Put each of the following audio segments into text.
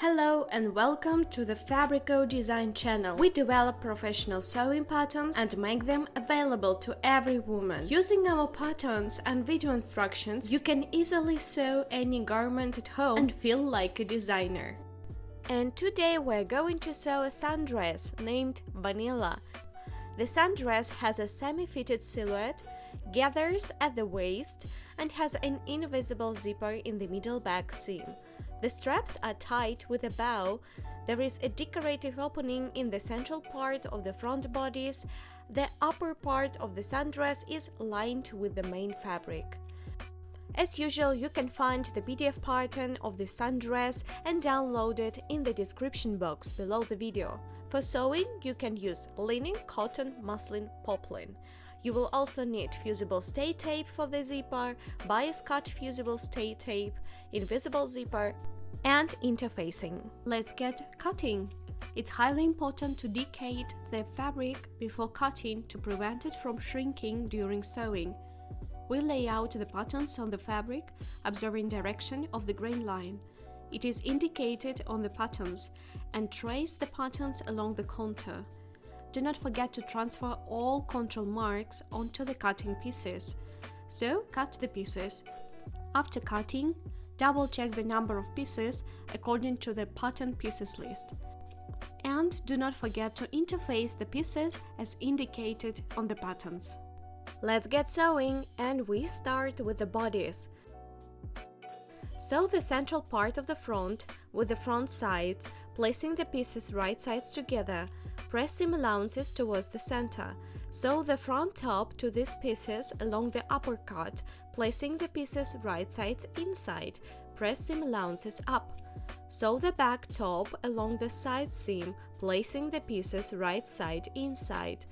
Hello and welcome to the Fabrico.Design channel. We develop professional sewing patterns and make them available to every woman. Using our patterns and video instructions, you can easily sew any garment at home and feel like a designer. And today we're going to sew a sundress named Vanilla. The sundress has a semi-fitted silhouette, gathers at the waist, and has an invisible zipper in the middle back seam. The straps are tied with a bow. There is a decorative opening in the central part of the front bodice. The upper part of the sundress is lined with the main fabric. As usual, you can find the PDF pattern of the sundress and download it in the description box below the video. For sewing, you can use linen, cotton, muslin, poplin. You will also need fusible stay tape for the zipper, bias cut fusible stay tape, invisible zipper, and interfacing. Let's get cutting. It's highly important to decade the fabric before cutting to prevent it from shrinking during sewing. We lay out the patterns on the fabric, observing direction of the grain line. It is indicated on the patterns, and trace the patterns along the contour. Do not forget to transfer all control marks onto the cutting pieces. So, cut the pieces. After cutting, double-check the number of pieces according to the pattern pieces list. And do not forget to interface the pieces as indicated on the patterns. Let's get sewing, and we start with the bodice. Sew the central part of the front with the front sides, placing the pieces right sides together. Press seam allowances towards the center. Sew the front top to these pieces along the upper cut, placing the pieces right sides inside. Press seam allowances up. Sew the back top along the side seam, placing the pieces right side inside.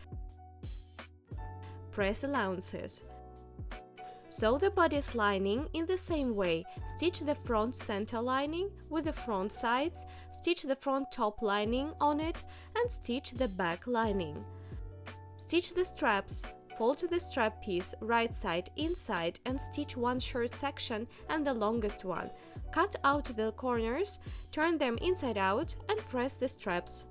Press allowances. Sew the bodice lining in the same way. Stitch the front center lining with the front sides, stitch the front top lining on it, and stitch the back lining. Stitch the straps. Fold the strap piece right side inside and stitch one short section and the longest one. Cut out the corners, turn them inside out, and press the straps.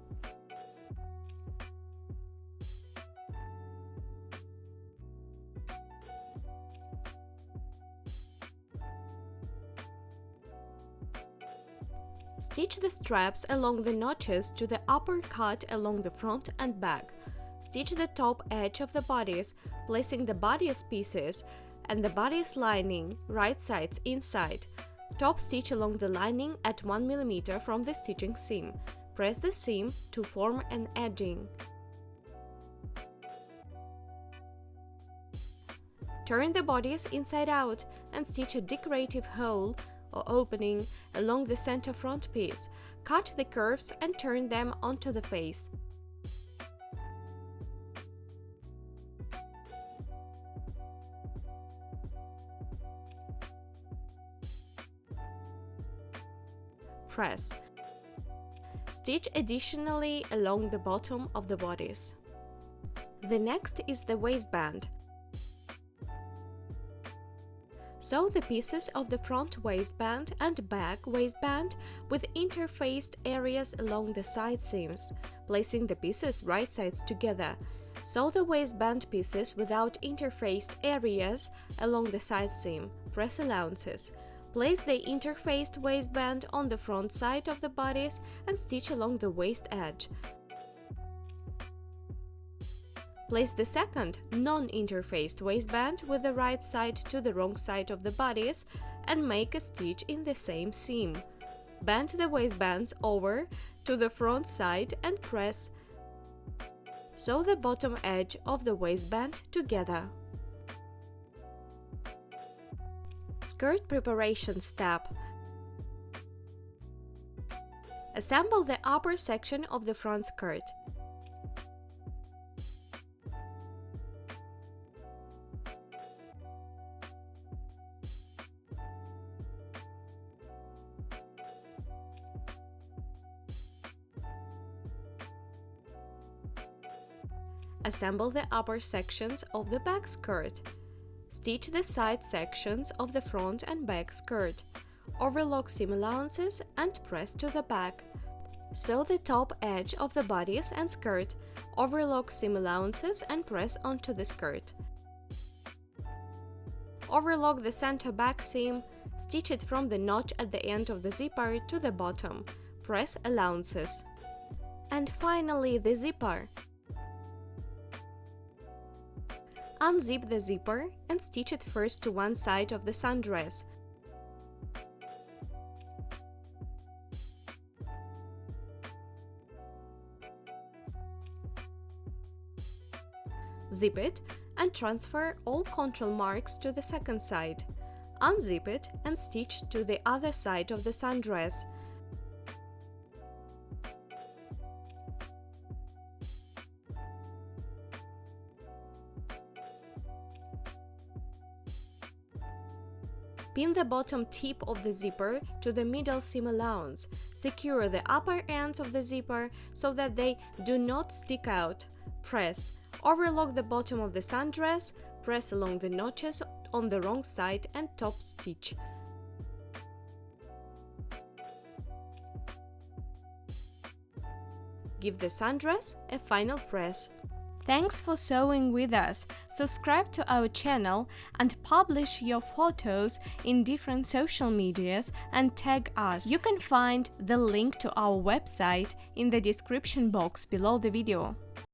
Stitch the straps along the notches to the upper cut along the front and back. Stitch the top edge of the bodice, placing the bodice pieces and the bodice lining right sides inside. Top stitch along the lining at 1 mm from the stitching seam. Press the seam to form an edging. Turn the bodice inside out and stitch a decorative hole or opening along the center front piece. Cut the curves and turn them onto the face. Press. Stitch additionally along the bottom of the bodice. The next is the waistband. Sew the pieces of the front waistband and back waistband with interfaced areas along the side seams, placing the pieces right sides together. Sew the waistband pieces without interfaced areas along the side seam. Press allowances. Place the interfaced waistband on the front side of the bodice and stitch along the waist edge. Place the second, non-interfaced waistband with the right side to the wrong side of the bodice and make a stitch in the same seam. Bend the waistbands over to the front side and press. Sew the bottom edge of the waistband together. Skirt preparation step. Assemble the upper section of the front skirt. Assemble the upper sections of the back skirt. Stitch the side sections of the front and back skirt. overlock seam allowances and press to the back. Sew the top edge of the bodice and skirt, overlock seam allowances and press onto the skirt. Overlock the center back seam, stitch it from the notch at the end of the zipper to the bottom, press allowances. And finally the zipper. Unzip the zipper and stitch it first to one side of the sundress. Zip it and transfer all control marks to the second side. Unzip it and stitch to the other side of the sundress. Pin the bottom tip of the zipper to the middle seam allowance. Secure the upper ends of the zipper so that they do not stick out. Press. Overlock the bottom of the sundress, press along the notches on the wrong side and top stitch. Give the sundress a final press. Thanks for sewing with us. Subscribe to our channel and publish your photos in different social medias and tag us. You can find the link to our website in the description box below the video.